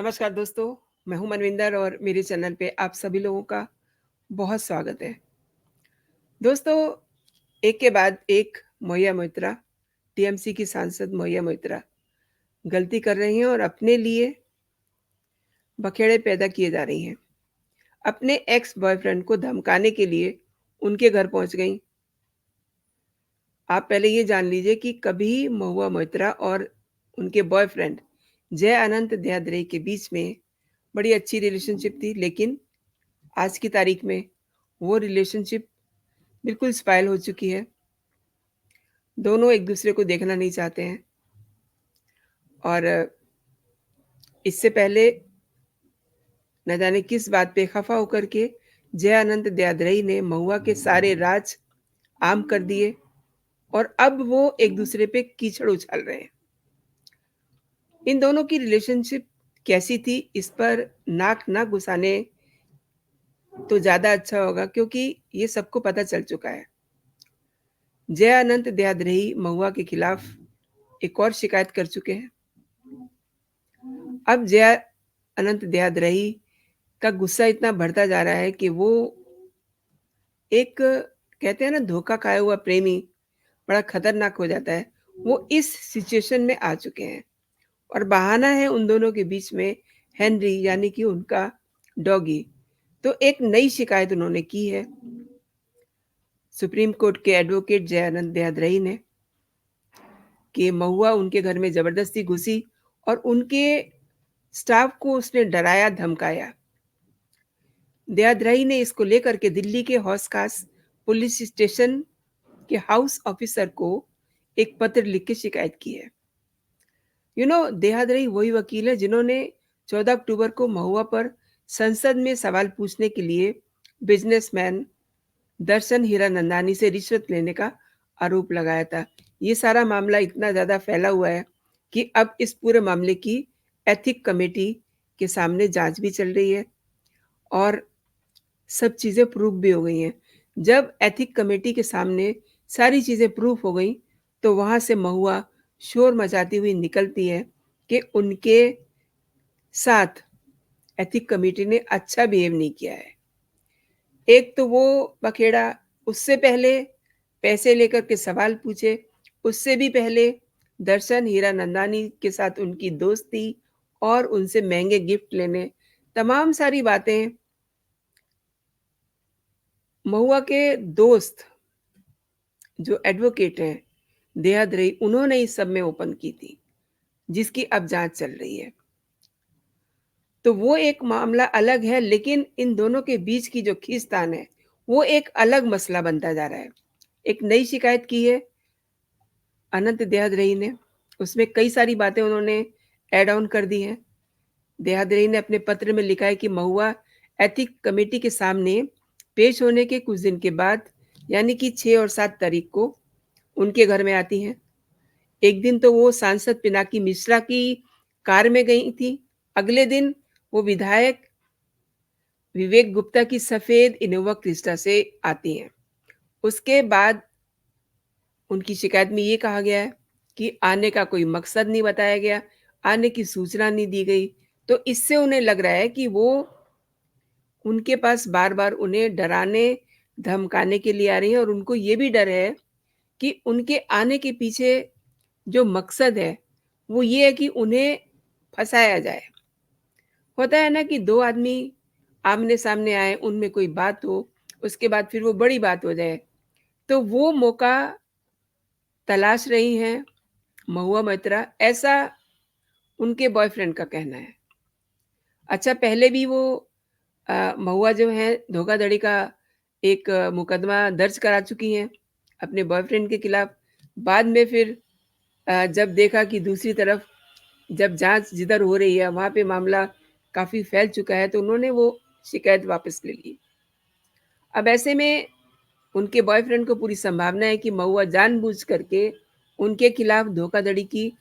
नमस्कार दोस्तों, मैं हूं मनविंदर और मेरे चैनल पे आप सभी लोगों का बहुत स्वागत है। दोस्तों, एक के बाद एक मौया मोइत्रा, टीएमसी की सांसद मौया मोइत्रा गलती कर रही हैं और अपने लिए बखेड़े पैदा किए जा रही हैं। अपने एक्स बॉयफ्रेंड को धमकाने के लिए उनके घर पहुंच गईं। आप पहले ये जान लीजिए कि कभी महुआ मोइत्रा और उनके बॉयफ्रेंड जय अनंत दयाद्रे के बीच में बड़ी अच्छी रिलेशनशिप थी, लेकिन आज की तारीख में वो रिलेशनशिप बिल्कुल स्पॉइल हो चुकी है। दोनों एक-दूसरे को देखना नहीं चाहते हैं और इससे पहले न जाने किस बात पे खफ़ा होकर के जय अनंत दयाद्रई ने महुआ के सारे राज आम कर दिए और अब वो एक-दूसरे पे कीचड़ उछाल रहे हैं। इन दोनों की रिलेशनशिप कैसी थी, इस पर नाक ना घुसाने तो ज़्यादा अच्छा होगा, क्योंकि ये सबको पता चल चुका है। जय अनंत दयाद्रई महुआ के खिलाफ एक और शिकायत कर चुके हैं। अब जय अनंत दयाद्रई का गुस्सा इतना बढ़ता जा रहा है कि वो एक, कहते हैं ना, धोखा खाया हुआ प्रेमी बड़ा खतरनाक हो जाता है। वो इस सिचुएशन में आ चुके हैं और बहाना है उन दोनों के बीच में हेनरी, यानी कि उनका डॉगी। तो एक नई शिकायत उन्होंने की है सुप्रीम कोर्ट के एडवोकेट जय अनंत दयाद्रई ने कि महुआ उनके घर में ज़बरदस्ती घुसी और उनके स्टाफ को उसने डराया, धमकाया। दयाद्रई ने इसको लेकर के दिल्ली के हौस खास पुलिस स्टेशन के हाउस ऑफिसर को एक पत्र लिख के शिकायत की है। दयाद्रई वही वकील है जिन्होंने 14 अक्टूबर को महुआ पर संसद में सवाल पूछने के लिए बिजनेसमैन दर्शन हीरानंदानी से रिश्वत लेने का आरोप लगाया था। ये सारा मामला इतना ज़्यादा फैला हुआ है कि अब इस पूरे मामले की एथिक कमेटी के सामने जांच भी चल रही है और सब चीज़ें प्रूफ भी हो गई हैं। जब एथिक कमेटी के सामने सारी चीज़ें प्रूफ हो गई, तो वहाँ से महुआ शोर मचाती हुई निकलती है कि उनके साथ एथिक कमेटी ने अच्छा बिहेव नहीं किया है। एक तो वो बखेड़ा, उससे पहले पैसे लेकर के सवाल पूछे, उससे भी पहले दर्शन हीरानंदानी के साथ उनकी दोस्ती और उनसे महँगे गिफ्ट लेने, तमाम सारी बातें महुआ के दोस्त जो एडवोकेट हैं, दयाद्रई, उन्होंने इस सब में ओपन की थी, जिसकी अब जाँच चल रही है। तो वो एक मामला अलग है, लेकिन इन दोनों के बीच की जो खींचतान है, वो एक अलग मसला बनता जा रहा है। एक नई शिकायत की है अनंत दयाद्रई ने, उसमें कई सारी बातें उन्होंने ऐड ऑन कर दी हैं। दयाद्रई ने अपने पत्र में लिखा है कि महुआ एथिक कमेटी के सामने पेश होने के कुछ दिन के बाद, यानी कि 6 और 7 तारीख को उनके घर में आती हैं। एक दिन तो वो सांसद पिनाकी मिश्रा की कार में गई थी, अगले दिन वो विधायक विवेक गुप्ता की सफ़ेद इनोवा क्रिस्टा से आती हैं। उसके बाद उनकी शिकायत में ये कहा गया है कि आने का कोई मकसद नहीं बताया गया, आने की सूचना नहीं दी गई। तो इससे उन्हें लग रहा है कि वो उनके पास बार-बार उन्हें डराने, धमकाने के लिए आ रही हैं और उनको ये भी डर है कि उनके आने के पीछे जो मकसद है, वो ये है कि उन्हें फँसाया जाए। होता है ना कि 2 आदमी आमने-सामने आएँ, उनमें कोई बात हो, उसके बाद फिर वो बड़ी बात हो जाए। तो वो मौका तलाश रही हैं महुआ मोइत्रा, ऐसा उनके बॉयफ्रेंड का कहना है। अच्छा, पहले भी वो महुआ जो हैं धोखाधड़ी का एक मुकदमा दर्ज करा चुकी हैं अपने बॉयफ्रेंड के खिलाफ। बाद में फिर जब देखा कि दूसरी तरफ जब जाँच जिधर हो रही है वहाँ पे मामला काफ़ी फैल चुका है, तो उन्होंने वो शिकायत वापस ले ली। अब ऐसे में उनके बॉयफ्रेंड को पूरी संभावना है कि महुआ जानबूझ करके उनके खिलाफ धोखाधड़ी की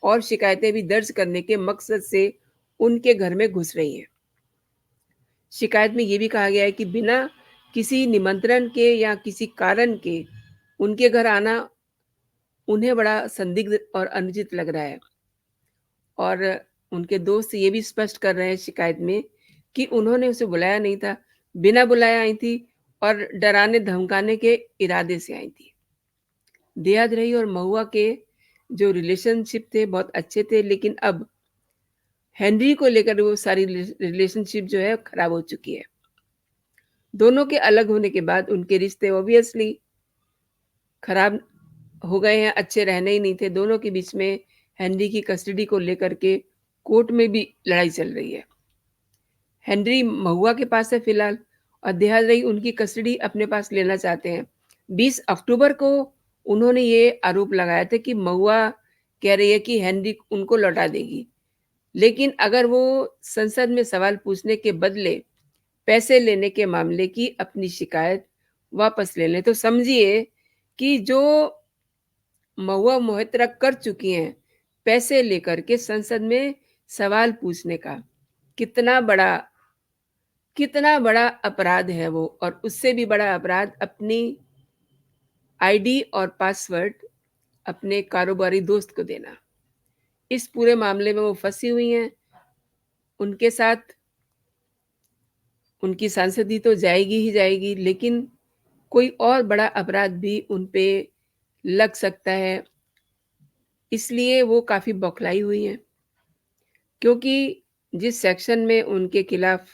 और शिकायतें भी दर्ज करने के मकसद से उनके घर में घुस रही हैं। शिकायत में ये भी कहा गया है कि बिना किसी निमंत्रण के या किसी कारण के उनके घर आना उन्हें बड़ा संदिग्ध और अनुचित लग रहा है और उनके दोस्त ये भी स्पष्ट कर रहे हैं शिकायत में कि उन्होंने उसे बुलाया नहीं था, बिना बुलाए आई थी और डराने-धमकाने के इरादे से आई थी। देहात रही और महुआ के जो रिलेशनशिप थे बहुत अच्छे थे, लेकिन अब हेनरी को लेकर वो सारी रिलेशनशिप जो है खराब हो चुकी है। दोनों के अलग होने के बाद उनके रिश्ते ऑब्वियसली खराब हो गए हैं, अच्छे रहने ही नहीं थे। दोनों के बीच में हेनरी की कस्टडी को लेकर के कोर्ट में भी लड़ाई चल रही है। हेनरी महुआ के पास है फिलहाल और देहात रही उनकी कस्टडी अपने पास लेना चाहते हैं। 20 अक्टूबर को उन्होंने ये आरोप लगाया था कि महुआ कह रही है कि हेनरी उनको लौटा देगी। लेकिन अगर वो संसद में सवाल पूछने के बदले पैसे लेने के मामले की अपनी शिकायत वापस ले लें, तो समझिए कि जो महुआ मोहतरा कर चुकी हैं, पैसे लेकर के संसद में सवाल पूछने का, कितना बड़ा कितना बड़ा अपराध है वो, और उससे भी बड़ा अपराध अपनी आईडी और पासवर्ड अपने कारोबारी दोस्त को देना। इस पूरे मामले में वो फँसी हुई हैं, उनके साथ उनकी सांसदी तो जाएगी ही जाएगी, लेकिन कोई और बड़ा अपराध भी उन पे लग सकता है, इसलिए वो काफ़ी बौखलाई हुई हैं। क्योंकि जिस सेक्शन में उनके खिलाफ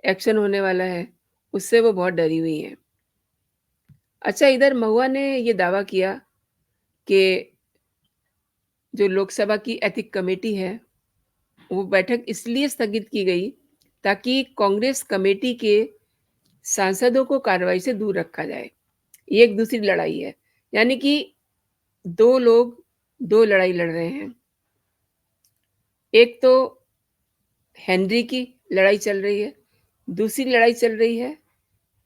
एक्शन होने वाला है, उससे वो बहुत डरी हुई हैं। अच्छा, इधर महुआ ने ये दावा किया कि जो लोकसभा की एथिक कमेटी है, वो बैठक इसलिए स्थगित की गई ताकि कांग्रेस कमेटी के सांसदों को कार्रवाई से दूर रखा जाए। ये एक दूसरी लड़ाई है। यानी कि 2 लोग 2 लड़ाई लड़ रहे हैं। एक तो हेनरी की लड़ाई चल रही है, दूसरी लड़ाई चल रही है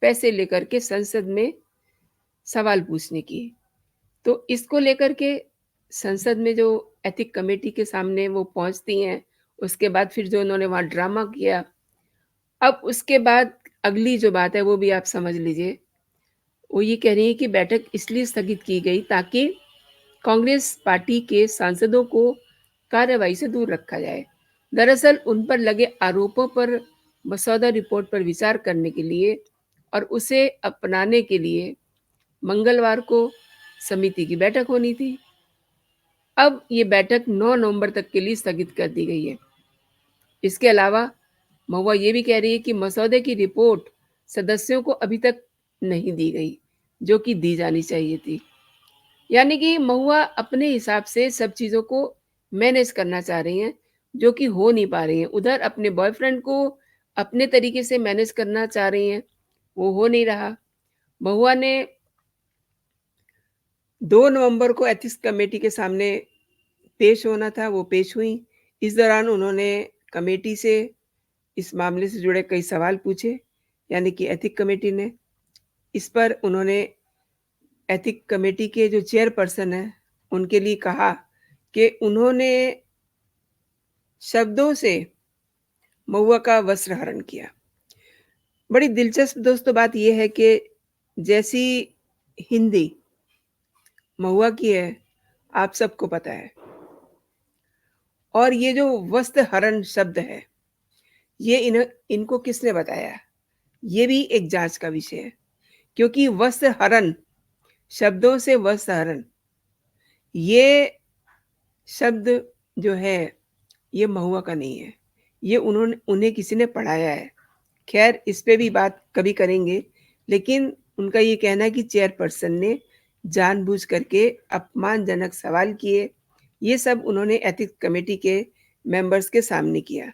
पैसे लेकर के संसद में सवाल पूछने की। तो इसको लेकर के संसद में जो एथिक कमेटी के सामने वो पहुँचती हैं, उसके बाद फिर जो उन्होंने वहाँ ड्रामा किया, अब उसके बाद अगली जो बात है वो भी आप समझ लीजिए। वो ये कह रही हैं कि बैठक इसलिए स्थगित की गई ताकि कांग्रेस पार्टी के सांसदों को कार्रवाई से दूर रखा जाए। दरअसल उन पर लगे आरोपों पर मसौदा रिपोर्ट पर विचार करने के लिए और उसे अपनाने के लिए मंगलवार को समिति की बैठक होनी थी। अब ये बैठक 9 नवंबर तक के लिए स्थगित कर दी गई है। इसके अलावा महुआ ये भी कह रही है कि मसौदे की रिपोर्ट सदस्यों को अभी तक नहीं दी गई, जो कि दी जानी चाहिए थी। यानी कि महुआ अपने हिसाब से सब चीज़ों को मैनेज करना चाह रही हैं, जो कि हो नहीं पा रही हैं। उधर अपने बॉयफ्रेंड को अपने तरीके से मैनेज करना चाह रही हैं, वो हो नहीं रहा। महुआ ने 2 नवंबर को एथिक्स कमेटी के सामने पेश होना था, वो पेश हुईं। इस दौरान उन्होंने कमेटी से इस मामले से जुड़े कई सवाल पूछे, यानी कि एथिक कमेटी ने। इस पर उन्होंने एथिक कमेटी के जो चेयरपर्सन हैं, उनके लिए कहा कि उन्होंने शब्दों से महुआ का वस्त्र हरण किया। बड़ी दिलचस्प दोस्तों बात ये है कि जैसी हिंदी महुआ की है, आप सबको पता है, और ये जो वस्त्र हरण शब्द है, ये इनको किसने बताया? ये भी एक जाँच का विषय है, क्योंकि वस्त्र हरण, शब्दों से वस्त्र हरण, ये शब्द जो है, ये महुआ का नहीं है। ये उन्हें किसी ने पढ़ाया है। ख़ैर इस पे भी बात कभी करेंगे, लेकिन उनका ये कहना है कि चेयरपर्सन ने जानबूझ करके अपमानजनक सवाल किए। ये सब उन्होंने एथिक्स कमेटी के मेंबर्स के सामने किया,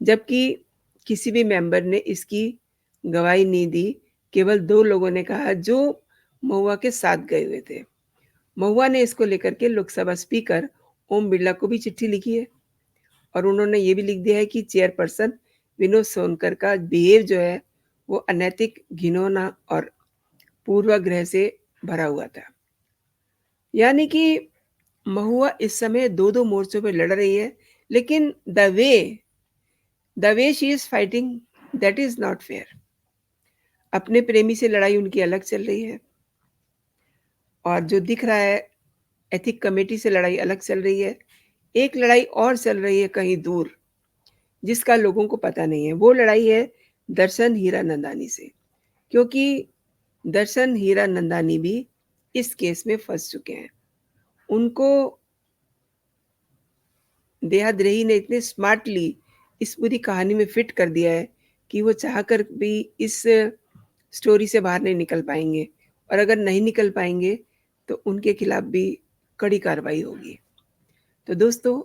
जबकि किसी भी मेंबर ने इसकी गवाही नहीं दी। केवल 2 लोगों ने कहा जो महुआ के साथ गए हुए थे। महुआ ने इसको लेकर के लोकसभा स्पीकर ओम बिरला को भी चिट्ठी लिखी है और उन्होंने ये भी लिख दिया है कि चेयरपर्सन विनोद सोनकर का बिहेव जो है, वो अनैतिक, घिनौना और पूर्वाग्रह से भरा हुआ था। यानी कि महुआ इस समय 2-2 मोर्चों पे लड़ रही है, लेकिन the way she is fighting, that is not fair. अपने प्रेमी से लड़ाई उनकी अलग चल रही है और जो दिख रहा है एथिक कमेटी से लड़ाई अलग चल रही है। एक लड़ाई और चल रही है कहीं दूर, जिसका लोगों को पता नहीं है। वो लड़ाई है दर्शन हीरानंदानी से, क्योंकि दर्शन हीरानंदानी भी इस केस में फँस चुके हैं। उनको देहाद्रेही ने इतने स्मार्टली इस पूरी कहानी में फिट कर दिया है कि वो चाहकर भी इस स्टोरी से बाहर नहीं निकल पाएँगे, और अगर नहीं निकल पाएँगे, तो उनके खिलाफ भी कड़ी कार्रवाई होगी। तो दोस्तों,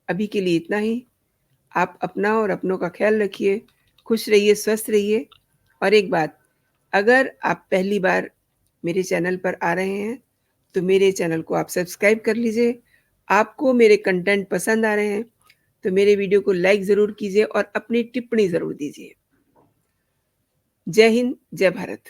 अभी के लिए इतना ही। आप अपना और अपनों का ख़्याल रखिए, खुश रहिए, स्वस्थ रहिए, और एक बात, अगर आप पहली बार मेरे चैनल पर आ रहे हैं, तो मेरे चैनल को आप सब्सक्राइब कर लीजिए। आपको मेरे कंटेंट पसंद आ रहे हैं, तो मेरे वीडियो को लाइक ज़रूर कीजिए और अपनी टिप्पणी ज़रूर दीजिए। जय हिंद, जय भारत।